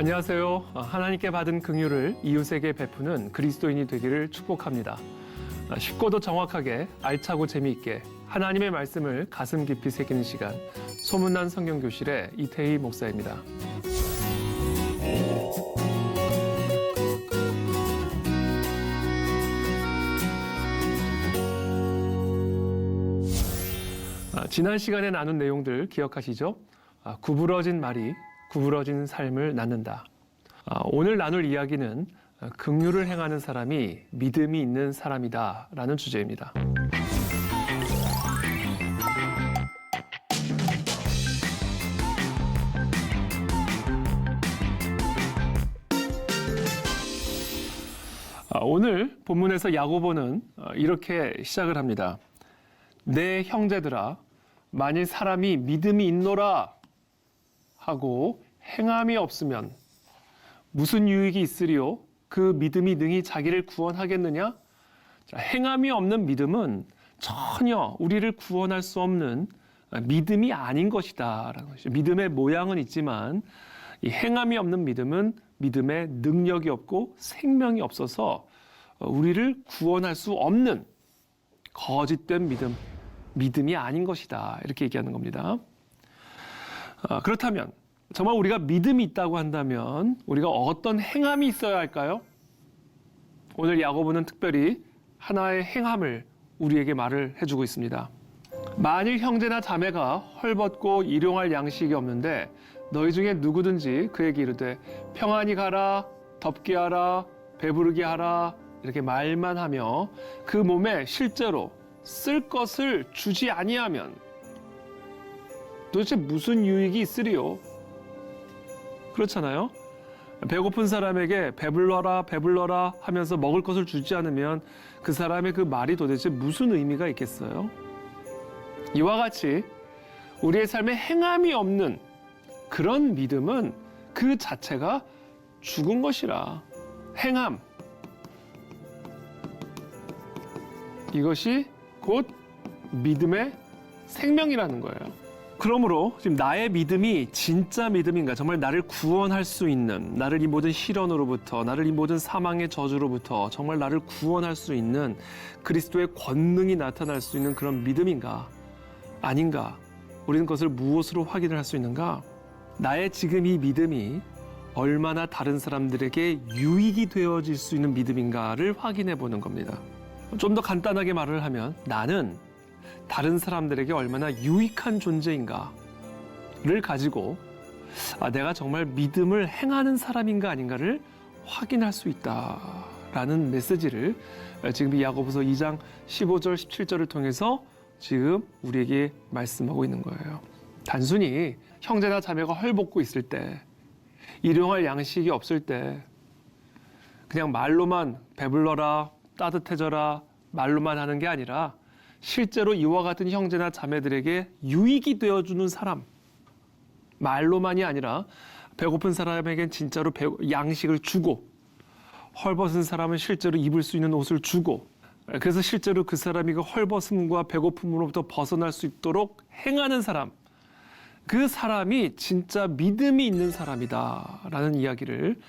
안녕하세요. 하나님께 받은 긍휼을 이웃에게 베푸는 그리스도인이 되기를 축복합니다. 쉽고도 정확하게 알차고 재미있게 하나님의 말씀을 가슴 깊이 새기는 시간, 소문난 성경교실의 이태희 목사입니다. 지난 시간에 나눈 내용들 기억하시죠? 구부러진 말이 구부러진 삶을 낳는다. 오늘 나눌 이야기는 긍휼을 행하는 사람이 믿음이 있는 사람이다 라는 주제입니다. 오늘 본문에서 야고보는 이렇게 시작을 합니다. 내 형제들아, 만일 사람이 믿음이 있노라 하고 행함이 없으면 무슨 유익이 있으리요? 그 믿음이 능히 자기를 구원하겠느냐? 자, 행함이 없는 믿음은 전혀 우리를 구원할 수 없는 믿음이 아닌 것이다 라는 것이죠. 믿음의 모양은 있지만 이 행함이 없는 믿음은 믿음의 능력이 없고 생명이 없어서 우리를 구원할 수 없는 거짓된 믿음이 아닌 것이다 이렇게 얘기하는 겁니다. 그렇다면 정말 우리가 믿음이 있다고 한다면 우리가 어떤 행함이 있어야 할까요? 오늘 야고보는 특별히 하나의 행함을 우리에게 말을 해주고 있습니다. 만일 형제나 자매가 헐벗고 일용할 양식이 없는데 너희 중에 누구든지 그에게 이르되 평안히 가라, 덥게 하라, 배부르게 하라 이렇게 말만 하며 그 몸에 실제로 쓸 것을 주지 아니하면 도대체 무슨 유익이 있으리요? 그렇잖아요. 배고픈 사람에게 배불러라 배불러라 하면서 먹을 것을 주지 않으면 그 사람의 그 말이 도대체 무슨 의미가 있겠어요? 이와 같이 우리의 삶에 행함이 없는 그런 믿음은 그 자체가 죽은 것이라. 행함, 이것이 곧 믿음의 생명이라는 거예요. 그러므로 지금 나의 믿음이 진짜 믿음인가, 정말 나를 구원할 수 있는, 나를 이 모든 시련으로부터, 나를 이 모든 사망의 저주로부터 정말 나를 구원할 수 있는 그리스도의 권능이 나타날 수 있는 그런 믿음인가 아닌가, 우리는 그것을 무엇으로 확인을 할 수 있는가? 나의 지금 이 믿음이 얼마나 다른 사람들에게 유익이 되어질 수 있는 믿음인가를 확인해 보는 겁니다. 좀 더 간단하게 말을 하면 나는 다른 사람들에게 얼마나 유익한 존재인가를 가지고 내가 정말 믿음을 행하는 사람인가 아닌가를 확인할 수 있다라는 메시지를 지금 이 야고보서 2장 15절 17절을 통해서 지금 우리에게 말씀하고 있는 거예요. 단순히 형제나 자매가 헐벗고 있을 때, 일용할 양식이 없을 때 그냥 말로만 배불러라, 따뜻해져라 말로만 하는 게 아니라 실제로 이와 같은 형제나 자매들에게 유익이 되어주는 사람, 말로만이 아니라 배고픈 사람에겐 진짜로 양식을 주고, 헐벗은 사람은 실제로 입을 수 있는 옷을 주고, 그래서 실제로 그 사람이 그 헐벗음과 배고픔으로부터 벗어날 수 있도록 행하는 사람, 그 사람이 진짜 믿음이 있는 사람이다라는 이야기를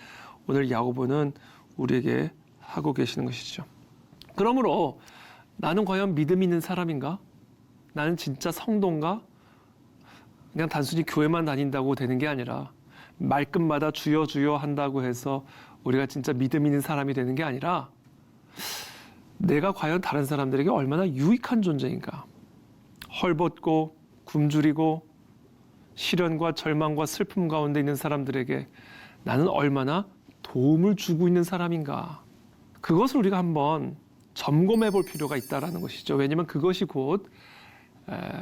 오늘 야고보는 우리에게 하고 계시는 것이죠. 그러므로 나는 과연 믿음 있는 사람인가? 나는 진짜 성도인가? 그냥 단순히 교회만 다닌다고 되는 게 아니라 말끝마다 주여 주여 한다고 해서 우리가 진짜 믿음 있는 사람이 되는 게 아니라 내가 과연 다른 사람들에게 얼마나 유익한 존재인가? 헐벗고 굶주리고 시련과 절망과 슬픔 가운데 있는 사람들에게 나는 얼마나 도움을 주고 있는 사람인가? 그것을 우리가 한번 점검해 볼 필요가 있다는 것이죠. 왜냐하면 그것이 곧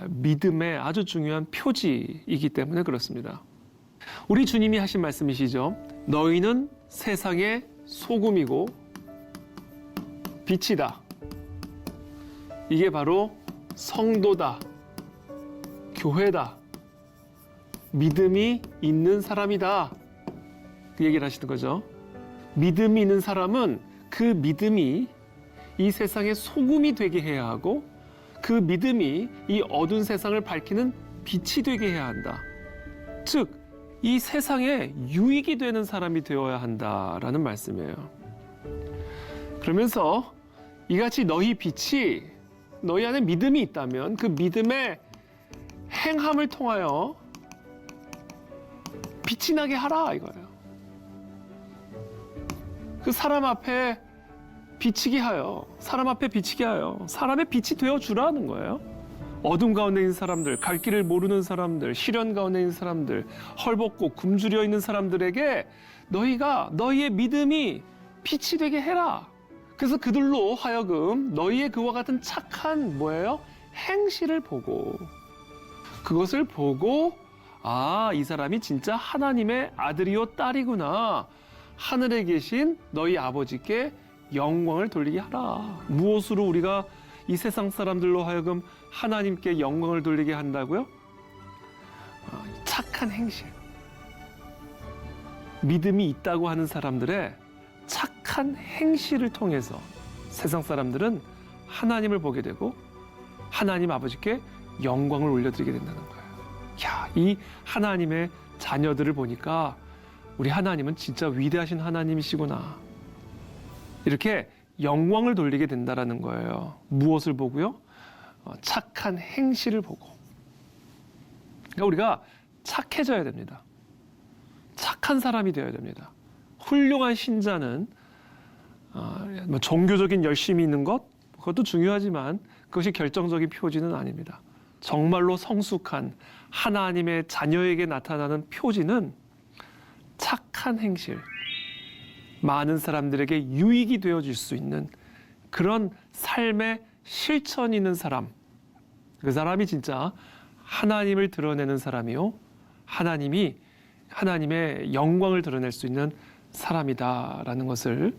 믿음의 아주 중요한 표지이기 때문에 그렇습니다. 우리 주님이 하신 말씀이시죠. 너희는 세상의 소금이고 빛이다. 이게 바로 성도다. 교회다. 믿음이 있는 사람이다. 그 얘기를 하시는 거죠. 믿음이 있는 사람은 그 믿음이 이 세상의 소금이 되게 해야 하고 그 믿음이 이 어두운 세상을 밝히는 빛이 되게 해야 한다. 즉 이 세상에 유익이 되는 사람이 되어야 한다라는 말씀이에요. 그러면서 이같이 너희 빛이 너희 안에 믿음이 있다면 그 믿음의 행함을 통하여 빛이 나게 하라 이거예요. 그 사람 앞에 비치게 하여, 사람 앞에 비치게 하여, 사람의 빛이 되어주라는 거예요. 어둠 가운데 있는 사람들, 갈 길을 모르는 사람들, 시련 가운데 있는 사람들, 헐벗고 굶주려 있는 사람들에게 너희가 너희의 믿음이 빛이 되게 해라. 그래서 그들로 하여금 너희의 그와 같은 착한 뭐예요? 행실을 보고, 그것을 보고 아, 이 사람이 진짜 하나님의 아들이요 딸이구나. 하늘에 계신 너희 아버지께 영광을 돌리게 하라. 무엇으로 우리가 이 세상 사람들로 하여금 하나님께 영광을 돌리게 한다고요? 착한 행실. 믿음이 있다고 하는 사람들의 착한 행실을 통해서 세상 사람들은 하나님을 보게 되고 하나님 아버지께 영광을 올려드리게 된다는 거예요. 야, 이 하나님의 자녀들을 보니까 우리 하나님은 진짜 위대하신 하나님이시구나. 이렇게 영광을 돌리게 된다라는 거예요. 무엇을 보고요? 착한 행실을 보고. 그러니까 우리가 착해져야 됩니다. 착한 사람이 되어야 됩니다. 훌륭한 신자는 종교적인 열심이 있는 것, 그것도 중요하지만 그것이 결정적인 표지는 아닙니다. 정말로 성숙한 하나님의 자녀에게 나타나는 표지는 착한 행실, 많은 사람들에게 유익이 되어질 수 있는 그런 삶의 실천이 있는 사람, 그 사람이 진짜 하나님을 드러내는 사람이요, 하나님의 영광을 드러낼 수 있는 사람이다라는 것을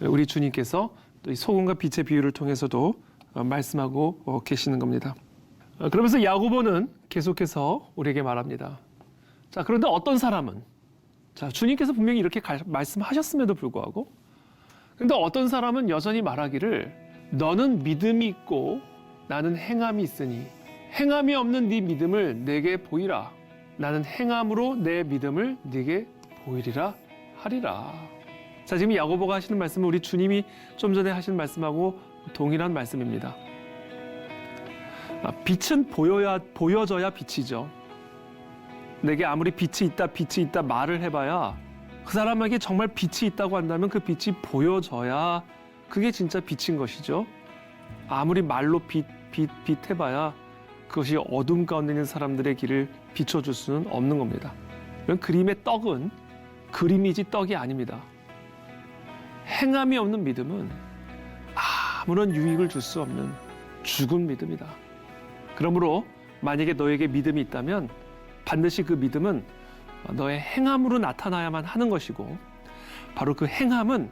우리 주님께서 또 이 소금과 빛의 비유를 통해서도 말씀하고 계시는 겁니다. 그러면서 야고보는 계속해서 우리에게 말합니다. 자, 그런데 어떤 사람은, 자, 주님께서 분명히 이렇게 말씀하셨음에도 불구하고, 근데 어떤 사람은 여전히 말하기를 너는 믿음이 있고 나는 행함이 있으니 행함이 없는 네 믿음을 내게 보이라. 나는 행함으로 내 믿음을 네게 보이리라 하리라. 자, 지금 야고보가 하시는 말씀은 우리 주님이 좀 전에 하신 말씀하고 동일한 말씀입니다. 빛은 보여져야 빛이죠. 내게 아무리 빛이 있다 말을 해봐야 그 사람에게 정말 빛이 있다고 한다면 그 빛이 보여져야 그게 진짜 빛인 것이죠. 아무리 말로 빛 해봐야 그것이 어둠 가운데 있는 사람들의 길을 비춰줄 수는 없는 겁니다. 그림의 떡은 그림이지 떡이 아닙니다. 행함이 없는 믿음은 아무런 유익을 줄 수 없는 죽은 믿음이다. 그러므로 만약에 너에게 믿음이 있다면 반드시 그 믿음은 너의 행함으로 나타나야만 하는 것이고, 바로 그 행함은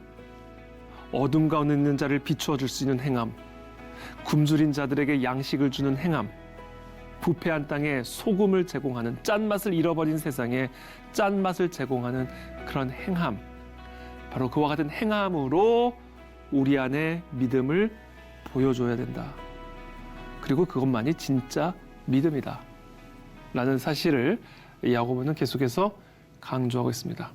어둠 가운데 있는 자를 비추어 줄 수 있는 행함, 굶주린 자들에게 양식을 주는 행함, 부패한 땅에 소금을 제공하는, 짠맛을 잃어버린 세상에 짠맛을 제공하는 그런 행함, 바로 그와 같은 행함으로 우리 안에 믿음을 보여줘야 된다. 그리고 그것만이 진짜 믿음이다 라는 사실을 야고보는 계속해서 강조하고 있습니다.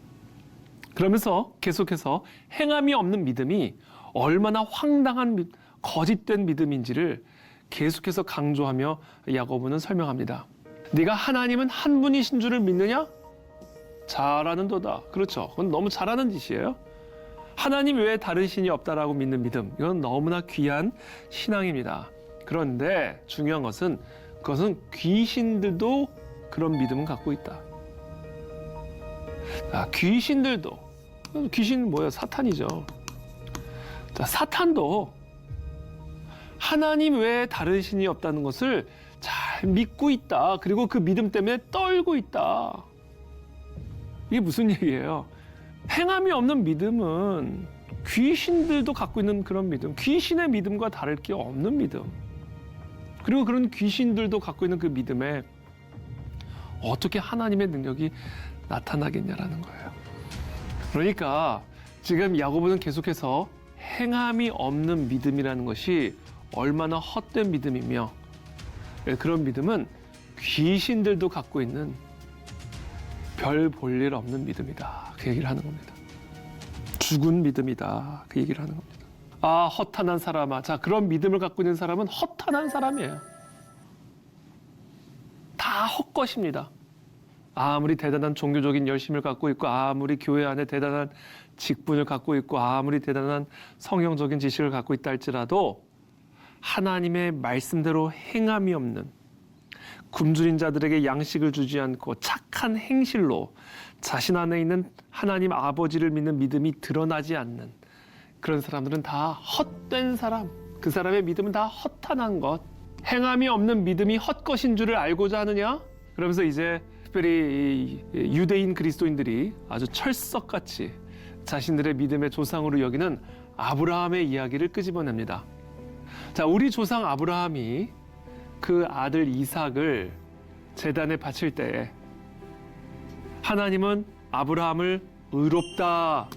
그러면서 계속해서 행함이 없는 믿음이 얼마나 황당한 거짓된 믿음인지를 계속해서 강조하며 야고보는 설명합니다. 네가 하나님은 한 분이신 줄을 믿느냐? 잘하는도다. 그렇죠. 그건 너무 잘하는 짓이에요. 하나님 외에 다른 신이 없다라고 믿는 믿음, 이건 너무나 귀한 신앙입니다. 그런데 중요한 것은 그것은 귀신들도 그런 믿음을 갖고 있다. 귀신들도, 귀신 뭐예요? 사탄이죠. 자, 사탄도 하나님 외에 다른 신이 없다는 것을 잘 믿고 있다. 그리고 그 믿음 때문에 떨고 있다. 이게 무슨 얘기예요? 행함이 없는 믿음은 귀신들도 갖고 있는 그런 믿음, 귀신의 믿음과 다를 게 없는 믿음. 그리고 그런 귀신들도 갖고 있는 그 믿음에 어떻게 하나님의 능력이 나타나겠냐라는 거예요. 그러니까 지금 야고보는 계속해서 행함이 없는 믿음이라는 것이 얼마나 헛된 믿음이며, 그런 믿음은 귀신들도 갖고 있는 별 볼 일 없는 믿음이다. 그 얘기를 하는 겁니다. 죽은 믿음이다. 그 얘기를 하는 겁니다. 아, 허탄한 사람아. 자, 그런 믿음을 갖고 있는 사람은 허탄한 사람이에요. 다 헛것입니다. 아무리 대단한 종교적인 열심을 갖고 있고, 아무리 교회 안에 대단한 직분을 갖고 있고, 아무리 대단한 성경적인 지식을 갖고 있다 할지라도 하나님의 말씀대로 행함이 없는, 굶주린 자들에게 양식을 주지 않고 착한 행실로 자신 안에 있는 하나님 아버지를 믿는 믿음이 드러나지 않는 그런 사람들은 다 헛된 사람, 그 사람의 믿음은 다 허탄한 것, 행함이 없는 믿음이 헛것인 줄을 알고자 하느냐? 그러면서 이제 특별히 유대인 그리스도인들이 아주 철석같이 자신들의 믿음의 조상으로 여기는 아브라함의 이야기를 끄집어냅니다. 자, 우리 조상 아브라함이 그 아들 이삭을 제단에 바칠 때에 하나님은 아브라함을 의롭다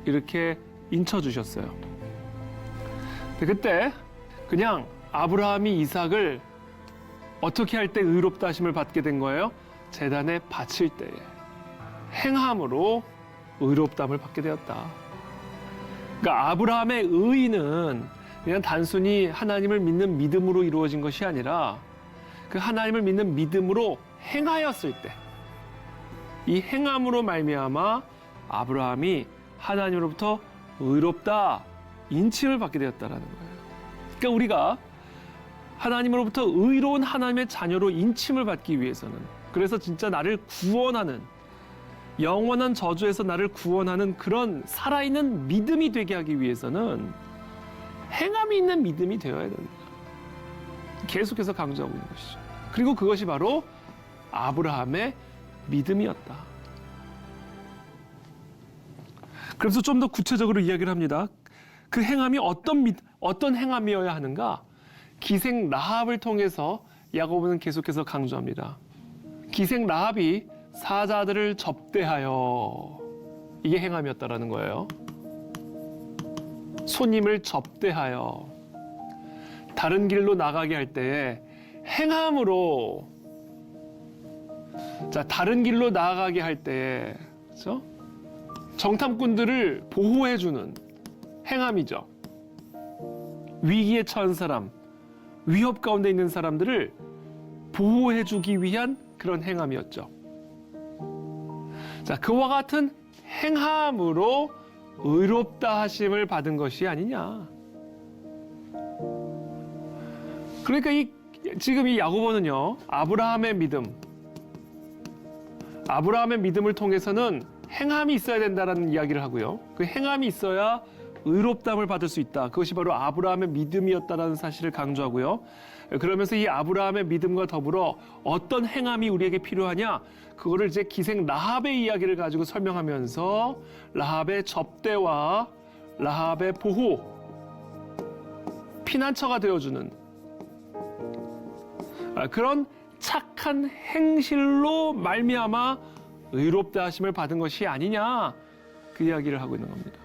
이렇게 인쳐주셨어요. 근데 그때 그냥 아브라함이 이삭을 어떻게 할 때 의롭다 하심을 받게 된 거예요? 제단에 바칠 때에 행함으로 의롭다함을 받게 되었다. 그러니까 아브라함의 의는 그냥 단순히 하나님을 믿는 믿음으로 이루어진 것이 아니라 그 하나님을 믿는 믿음으로 행하였을 때 이 행함으로 말미암아 아브라함이 하나님으로부터 의롭다 인칭을 받게 되었다라는 거예요. 그러니까 우리가 하나님으로부터 의로운 하나님의 자녀로 인칭을 받기 위해서는, 그래서 진짜 나를 구원하는, 영원한 저주에서 나를 구원하는 그런 살아있는 믿음이 되게 하기 위해서는 행함이 있는 믿음이 되어야 된다. 계속해서 강조하고 있는 것이죠. 그리고 그것이 바로 아브라함의 믿음이었다. 그래서 좀 더 구체적으로 이야기를 합니다. 그 행함이 어떤 행함이어야 하는가? 기생 라합을 통해서 야고보는 계속해서 강조합니다. 기생 라합이 사자들을 접대하여, 이게 행함이었다라는 거예요. 손님을 접대하여 다른 길로 나가게 할 때에 행함으로, 자, 다른 길로 나아가게 할 때에, 그렇죠? 정탐꾼들을 보호해주는 행함이죠. 위기에 처한 사람, 위협 가운데 있는 사람들을 보호해주기 위한 그런 행함이었죠. 자, 그와 같은 행함으로 의롭다 하심을 받은 것이 아니냐. 그러니까 지금 이 야고보는요, 아브라함의 믿음을 통해서는 행함이 있어야 된다라는 이야기를 하고요. 그 행함이 있어야 의롭다함을 받을 수 있다. 그것이 바로 아브라함의 믿음이었다라는 사실을 강조하고요. 그러면서 이 아브라함의 믿음과 더불어 어떤 행함이 우리에게 필요하냐? 그거를 이제 기생 라합의 이야기를 가지고 설명하면서 라합의 접대와 라합의 보호, 피난처가 되어주는 그런 착한 행실로 말미암아 의롭다 하심을 받은 것이 아니냐, 그 이야기를 하고 있는 겁니다.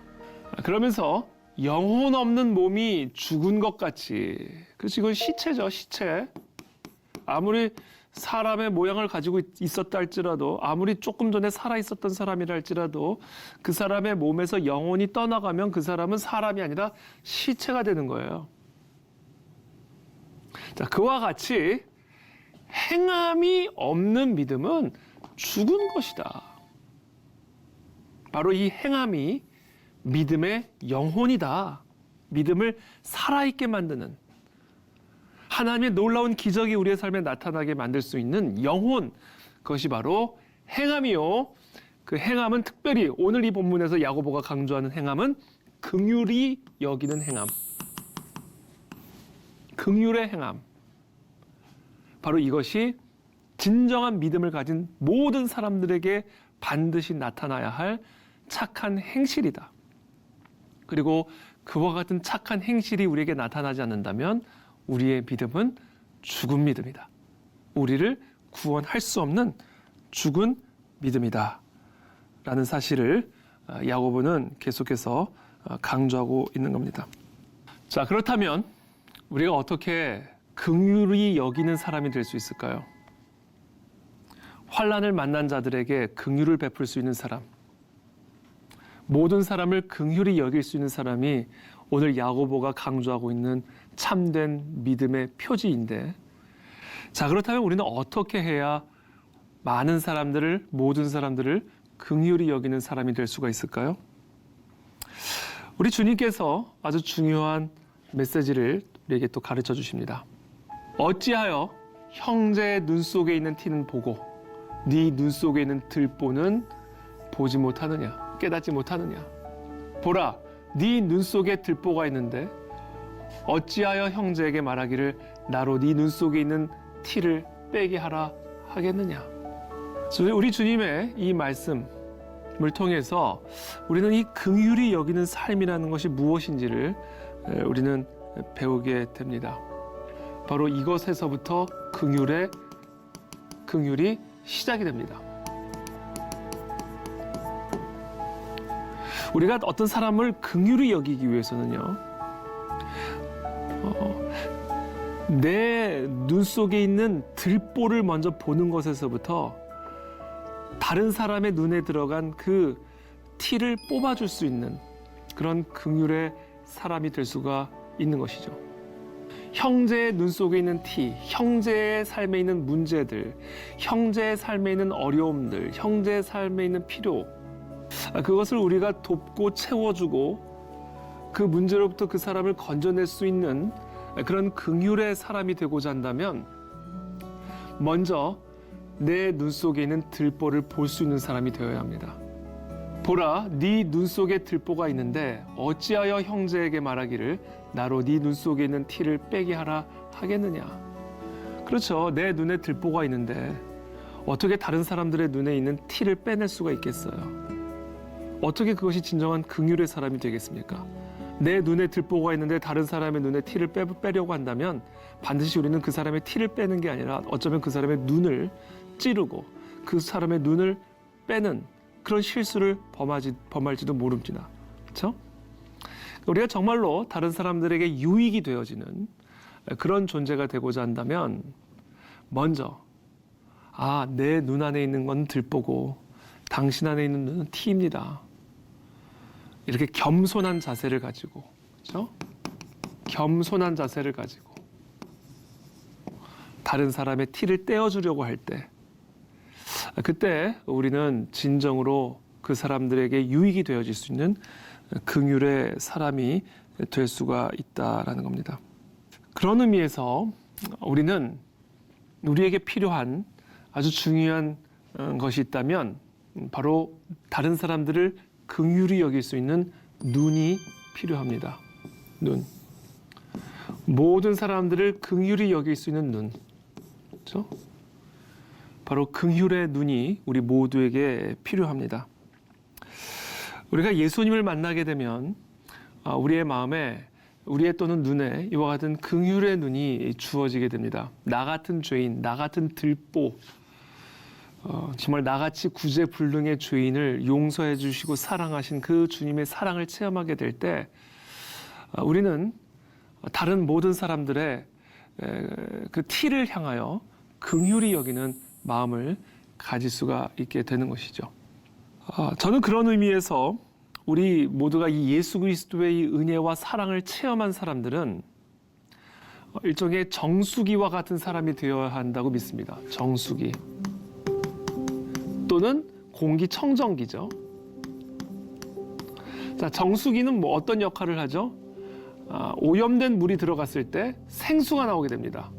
그러면서 영혼 없는 몸이 죽은 것 같이, 그래서 이건 시체죠, 시체. 아무리 사람의 모양을 가지고 있었다 할지라도, 아무리 조금 전에 살아있었던 사람이라 할지라도 그 사람의 몸에서 영혼이 떠나가면 그 사람은 사람이 아니라 시체가 되는 거예요. 자, 그와 같이 행함이 없는 믿음은 죽은 것이다. 바로 이 행함이 믿음의 영혼이다. 믿음을 살아있게 만드는, 하나님의 놀라운 기적이 우리의 삶에 나타나게 만들 수 있는 영혼, 그것이 바로 행함이요. 그 행함은 특별히 오늘 이 본문에서 야고보가 강조하는 행함은 긍휼히 여기는 행함. 긍휼의 행함. 바로 이것이 진정한 믿음을 가진 모든 사람들에게 반드시 나타나야 할 착한 행실이다. 그리고 그와 같은 착한 행실이 우리에게 나타나지 않는다면 우리의 믿음은 죽은 믿음이다. 우리를 구원할 수 없는 죽은 믿음이다. 라는 사실을 야고보는 계속해서 강조하고 있는 겁니다. 자, 그렇다면 우리가 어떻게 긍휼히 여기는 사람이 될 수 있을까요? 환난을 만난 자들에게 긍휼을 베풀 수 있는 사람, 모든 사람을 긍휼히 여길 수 있는 사람이 오늘 야고보가 강조하고 있는 참된 믿음의 표지인데, 자, 그렇다면 우리는 어떻게 해야 많은 사람들을, 모든 사람들을 긍휼히 여기는 사람이 될 수가 있을까요? 우리 주님께서 아주 중요한 메시지를 우리에게 또 가르쳐 주십니다. 어찌하여 형제의 눈 속에 있는 티는 보고 네 눈 속에 있는 들보는 보지 못하느냐, 깨닫지 못하느냐. 보라, 네 눈 속에 들보가 있는데 어찌하여 형제에게 말하기를 나로 네 눈 속에 있는 티를 빼게 하라 하겠느냐. 우리 주님의 이 말씀을 통해서 우리는 이 긍휼히 여기는 삶이라는 것이 무엇인지를 우리는 배우게 됩니다. 바로 이것에서부터 긍휼이 시작이 됩니다. 우리가 어떤 사람을 긍휼히 여기기 위해서는요, 내 눈 속에 있는 들보를 먼저 보는 것에서부터 다른 사람의 눈에 들어간 그 티를 뽑아줄 수 있는 그런 긍휼의 사람이 될 수가 있는 것이죠. 형제의 눈 속에 있는 티, 형제의 삶에 있는 문제들, 형제의 삶에 있는 어려움들, 형제의 삶에 있는 필요, 그것을 우리가 돕고 채워주고 그 문제로부터 그 사람을 건져낼 수 있는 그런 긍휼의 사람이 되고자 한다면 먼저 내 눈 속에 있는 들보를 볼 수 있는 사람이 되어야 합니다. 보라, 네 눈 속에 들보가 있는데 어찌하여 형제에게 말하기를 나로 네 눈 속에 있는 티를 빼게 하라 하겠느냐. 그렇죠. 내 눈에 들보가 있는데 어떻게 다른 사람들의 눈에 있는 티를 빼낼 수가 있겠어요? 어떻게 그것이 진정한 긍휼의 사람이 되겠습니까? 내 눈에 들보가 있는데 다른 사람의 눈에 티를 빼려고 한다면 반드시 우리는 그 사람의 티를 빼는 게 아니라 어쩌면 그 사람의 눈을 찌르고 그 사람의 눈을 빼는 그런 실수를 범할지도 모릅니다. 그렇죠? 우리가 정말로 다른 사람들에게 유익이 되어지는 그런 존재가 되고자 한다면 먼저 내 눈 안에 있는 건 들보고 당신 안에 있는 눈은 티입니다. 이렇게 겸손한 자세를 가지고, 그렇죠? 겸손한 자세를 가지고 다른 사람의 티를 떼어주려고 할 때, 그때 우리는 진정으로 그 사람들에게 유익이 되어질 수 있는 긍휼의 사람이 될 수가 있다라는 겁니다. 그런 의미에서 우리는 우리에게 필요한 아주 중요한 것이 있다면 바로 다른 사람들을 긍휼히 여길 수 있는 눈이 필요합니다. 눈. 모든 사람들을 긍휼히 여길 수 있는 눈. 그렇죠? 바로 긍휼의 눈이 우리 모두에게 필요합니다. 우리가 예수님을 만나게 되면 우리의 마음에, 우리의 또는 눈에 이와 같은 긍휼의 눈이 주어지게 됩니다. 나 같은 죄인, 나 같은 들보, 정말 나같이 구제불능의 죄인을 용서해 주시고 사랑하신 그 주님의 사랑을 체험하게 될 때 우리는 다른 모든 사람들의 그 티를 향하여 긍휼히 여기는 마음을 가질 수가 있게 되는 것이죠. 저는 그런 의미에서 우리 모두가 이 예수 그리스도의 이 은혜와 사랑을 체험한 사람들은 일종의 정수기와 같은 사람이 되어야 한다고 믿습니다. 정수기. 또는 공기청정기죠. 자, 정수기는 뭐 어떤 역할을 하죠? 오염된 물이 들어갔을 때 생수가 나오게 됩니다.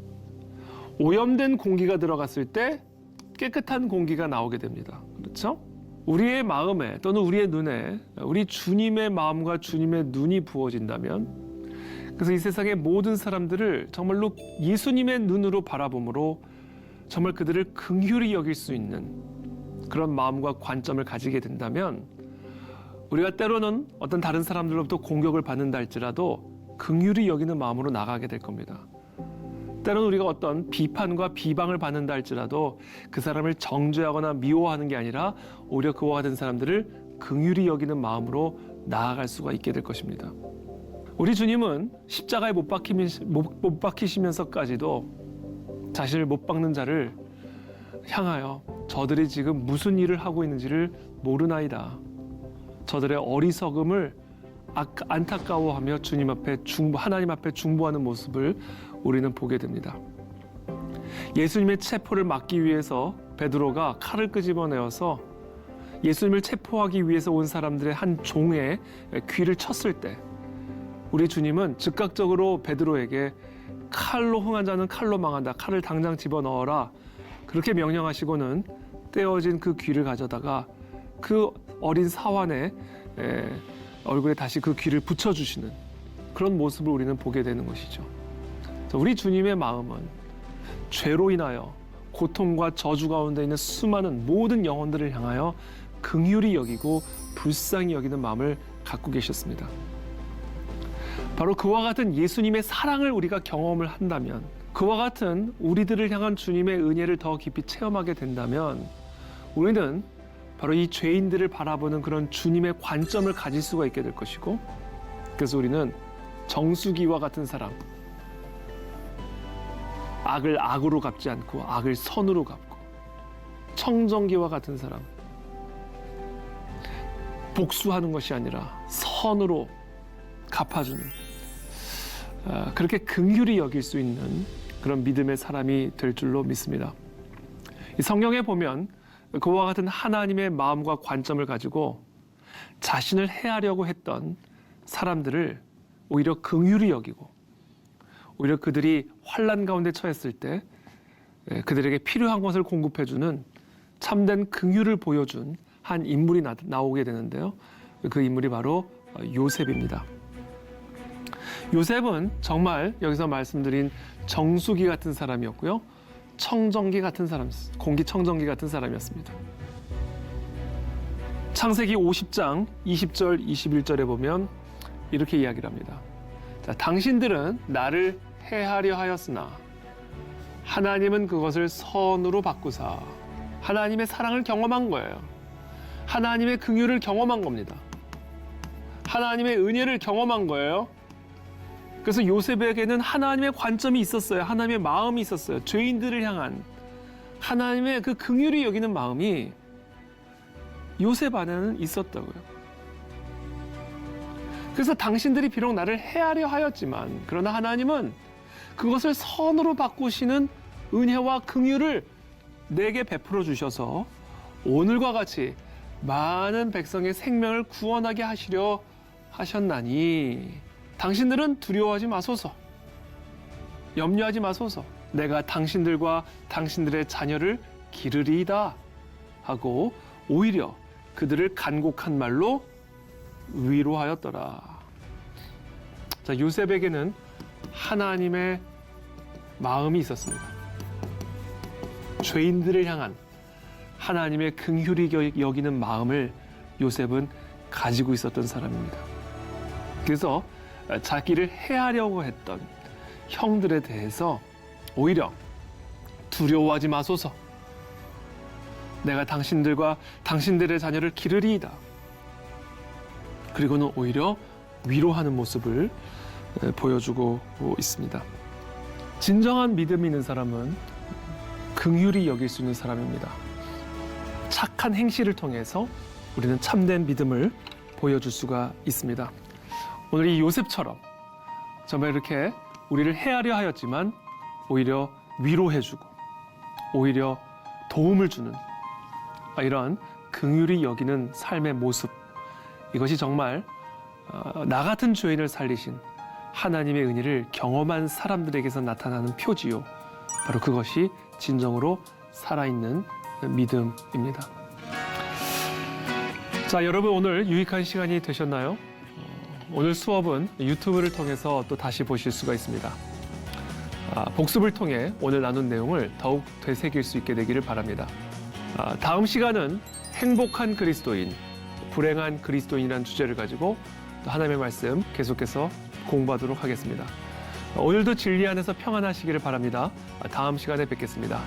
오염된 공기가 들어갔을 때 깨끗한 공기가 나오게 됩니다. 그렇죠? 우리의 마음에 또는 우리의 눈에 우리 주님의 마음과 주님의 눈이 부어진다면, 그래서 이 세상의 모든 사람들을 정말로 예수님의 눈으로 바라봄으로 정말 그들을 긍휼히 여길 수 있는 그런 마음과 관점을 가지게 된다면 우리가 때로는 어떤 다른 사람들로부터 공격을 받는다 할지라도 긍휼히 여기는 마음으로 나가게 될 겁니다. 때로는 우리가 어떤 비판과 비방을 받는다 할지라도 그 사람을 정죄하거나 미워하는 게 아니라 오히려 그와 같은 사람들을 긍휼히 여기는 마음으로 나아갈 수가 있게 될 것입니다. 우리 주님은 십자가에 못 박히시면서까지도 자신을 못 박는 자를 향하여 저들이 지금 무슨 일을 하고 있는지를 모르나이다. 저들의 어리석음을 안타까워하며 하나님 앞에 중보하는 모습을 우리는 보게 됩니다. 예수님의 체포를 막기 위해서 베드로가 칼을 끄집어내어서 예수님을 체포하기 위해서 온 사람들의 한 종의 귀를 쳤을 때 우리 주님은 즉각적으로 베드로에게 칼로 흥한 자는 칼로 망한다. 칼을 당장 집어넣어라. 그렇게 명령하시고는 떼어진 그 귀를 가져다가 그 어린 사환의 얼굴에 다시 그 귀를 붙여주시는 그런 모습을 우리는 보게 되는 것이죠. 우리 주님의 마음은 죄로 인하여 고통과 저주 가운데 있는 수많은 모든 영혼들을 향하여 긍휼히 여기고 불쌍히 여기는 마음을 갖고 계셨습니다. 바로 그와 같은 예수님의 사랑을 우리가 경험을 한다면, 그와 같은 우리들을 향한 주님의 은혜를 더 깊이 체험하게 된다면 우리는 바로 이 죄인들을 바라보는 그런 주님의 관점을 가질 수가 있게 될 것이고, 그래서 우리는 정수기와 같은 사람, 악을 악으로 갚지 않고 악을 선으로 갚고, 청정기와 같은 사람, 복수하는 것이 아니라 선으로 갚아주는, 그렇게 긍휼히 여길 수 있는 그런 믿음의 사람이 될 줄로 믿습니다. 이 성경에 보면 그와 같은 하나님의 마음과 관점을 가지고 자신을 해하려고 했던 사람들을 오히려 긍휼히 여기고, 오히려 그들이 환난 가운데 처했을 때 그들에게 필요한 것을 공급해주는 참된 긍휼을 보여준 한 인물이 나오게 되는데요. 그 인물이 바로 요셉입니다. 요셉은 정말 여기서 말씀드린 정수기 같은 사람이었고요. 청정기 같은 사람, 공기청정기 같은 사람이었습니다. 창세기 50장 20절 21절에 보면 이렇게 이야기를 합니다. 자, 당신들은 나를 해하려 하였으나 하나님은 그것을 선으로 바꾸사 하나님의 사랑을 경험한 거예요. 하나님의 긍휼을 경험한 겁니다. 하나님의 은혜를 경험한 거예요. 그래서 요셉에게는 하나님의 관점이 있었어요. 하나님의 마음이 있었어요. 죄인들을 향한 하나님의 그 긍휼히 여기는 마음이 요셉 안에는 있었다고요. 그래서 당신들이 비록 나를 해하려 하였지만, 그러나 하나님은 그것을 선으로 바꾸시는 은혜와 긍휼을 내게 베풀어 주셔서 오늘과 같이 많은 백성의 생명을 구원하게 하시려 하셨나니 당신들은 두려워하지 마소서, 염려하지 마소서, 내가 당신들과 당신들의 자녀를 기르리이다 하고 오히려 그들을 간곡한 말로 위로하였더라. 자, 요셉에게는 하나님의 마음이 있었습니다. 죄인들을 향한 하나님의 긍휼히 여기는 마음을 요셉은 가지고 있었던 사람입니다. 그래서 자기를 해하려고 했던 형들에 대해서 오히려 두려워하지 마소서, 내가 당신들과 당신들의 자녀를 기르리이다. 그리고는 오히려 위로하는 모습을 보여주고 있습니다. 진정한 믿음이 있는 사람은 긍휼히 여길 수 있는 사람입니다. 착한 행실을 통해서 우리는 참된 믿음을 보여줄 수가 있습니다. 오늘 이 요셉처럼 정말 이렇게 우리를 해하려 하였지만 오히려 위로해주고 오히려 도움을 주는 이런 긍휼히 여기는 삶의 모습, 이것이 정말 나 같은 죄인을 살리신 하나님의 은혜를 경험한 사람들에게서 나타나는 표지요, 바로 그것이 진정으로 살아있는 믿음입니다. 자, 여러분 오늘 유익한 시간이 되셨나요? 오늘 수업은 유튜브를 통해서 또 다시 보실 수가 있습니다. 복습을 통해 오늘 나눈 내용을 더욱 되새길 수 있게 되기를 바랍니다. 다음 시간은 행복한 그리스도인, 불행한 그리스도인이라는 주제를 가지고 또 하나님의 말씀 계속해서 공부하도록 하겠습니다. 오늘도 진리 안에서 평안하시기를 바랍니다. 다음 시간에 뵙겠습니다.